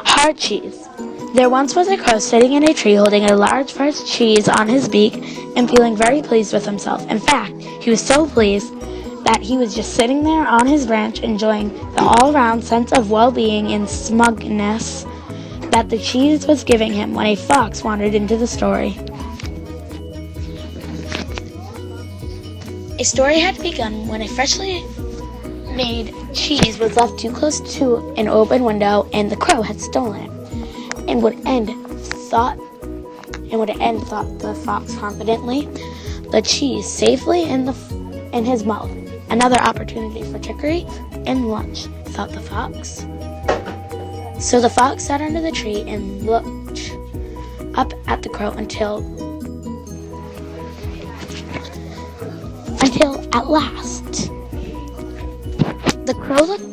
Hard cheese. There once was a crow sitting in a tree holding a large fresh cheese on his beak and feeling very pleased with himself. In fact, he was so pleased that he was just sitting there on his branch enjoying the all-around sense of well-being and smugness that the cheese was giving him when a fox wandered into the story. A story had begun when a freshly made cheese was left too close to an open window and the crow had stolen it. And would end, thought the fox confidently, the cheese safely in his mouth. Another opportunity for trickery and lunch, thought the fox. So the fox sat under the tree and looked up at the crow until at last the crow looked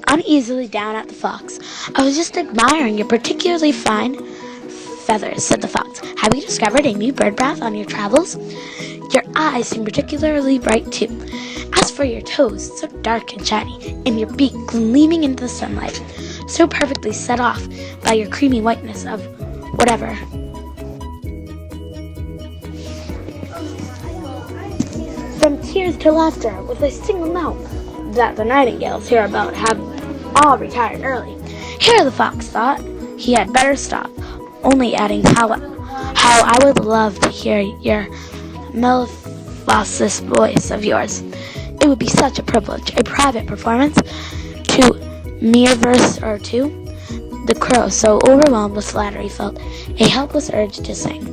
uneasily down at the fox. "I was just admiring your particularly fine feathers," said the fox. "Have you discovered a new bird bath on your travels? Your eyes seem particularly bright too. As for your toes, so dark and shiny, and your beak gleaming into the sunlight, so perfectly set off by your creamy whiteness of whatever." From tears to laughter, with a single note that the nightingales hereabout have all retired early. Here the fox thought he had better stop, only adding how I would love to hear your mellifluous voice of yours. It would be such a privilege, a private performance, to mere verse or two. The crow, so overwhelmed with flattery, felt a helpless urge to sing.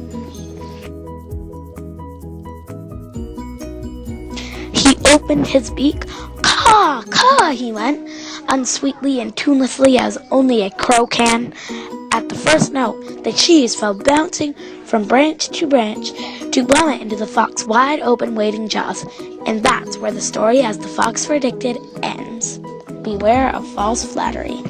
He opened his beak. "Caw, caw," he went, unsweetly and tunelessly as only a crow can. At the first note, the cheese fell bouncing from branch to branch to plummet into the fox's wide-open waiting jaws. And that's where the story, as the fox predicted, ends. Beware of false flattery.